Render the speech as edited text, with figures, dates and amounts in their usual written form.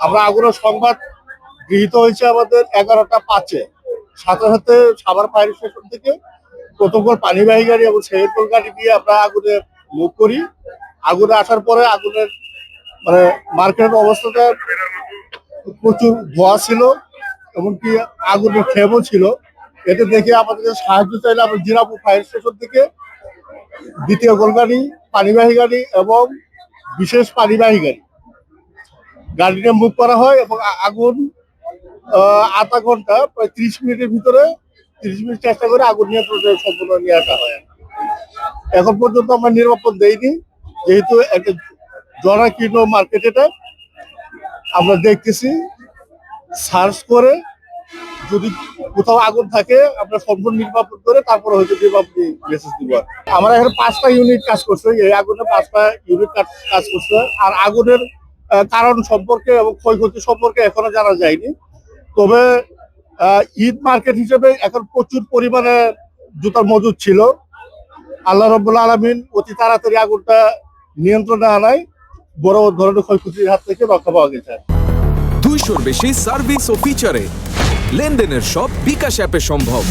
আমরা আগুনের সংবাদ গৃহীত হয়েছে আমাদের 11টা 5-এ। সাথে সাথে সাভার ফায়ার স্টেশন থেকে প্রথমবার পানিবাহী গাড়ি এবং সেহেতল গাড়ি দিয়ে আমরা আগুনে মুভ করি। আগুনে আসার পরে আগুনের মানে মার্কেটের অবস্থাটা প্রচুর ধোঁয়া ছিল, এমনকি আগুনের ফ্লেমও ছিল। এটা দেখে আমাদের সাহায্য চাইলে আমরা জিরাপুর ফায়ার স্টেশন থেকে দ্বিতীয় গোলগাড়ি, পানিবাহী গাড়ি এবং বিশেষ পানিবাহী গাড়িটা মুভ করা হয় এবং আগুন আধা ঘন্টা প্রায় 30 মিনিটের ভিতরে 30 মিনিট চেষ্টা করে আগুন নিয়ন্ত্রণে সম্পূর্ণ নিয়ে আসা হয়। এখন পর্যন্ত আমরা নিরাপদ দেইনি, যেহেতু একটা জনাকীর্ণ মার্কেট। এটা আমরা দেখতেছি, সার্চ করে যদি কোথাও আগুন থাকে আমরা সম্পূর্ণ নির্বাপন করে তারপরে হয়তো নির্বাপন মেসেজ দিব। আমরা এখানে 5টা ইউনিট কাজ করছে, এই আগুনে 5টা ইউনিট কাজ করছে। আর আগুনের কারণ সম্পর্কে এবং ক্ষয়ক্ষতি সম্পর্কে এখনো জানা যায়নি। তবে ঈদ মার্কেট হিসেবে এখন প্রচুর পরিমাণে জুতার মজুদ ছিল। আল্লাহ রাব্বুল আলামিন অতি তাড়াতাড়ি আগুনটা নিয়ন্ত্রণে আনায় বড় ধরনের ক্ষয়ক্ষতির হাত থেকে রক্ষা পাওয়া গেছে। 200-র বেশি সার্ভিস ও ফিচারে লেনদেনের সব বিকাশ অ্যাপে সম্ভব।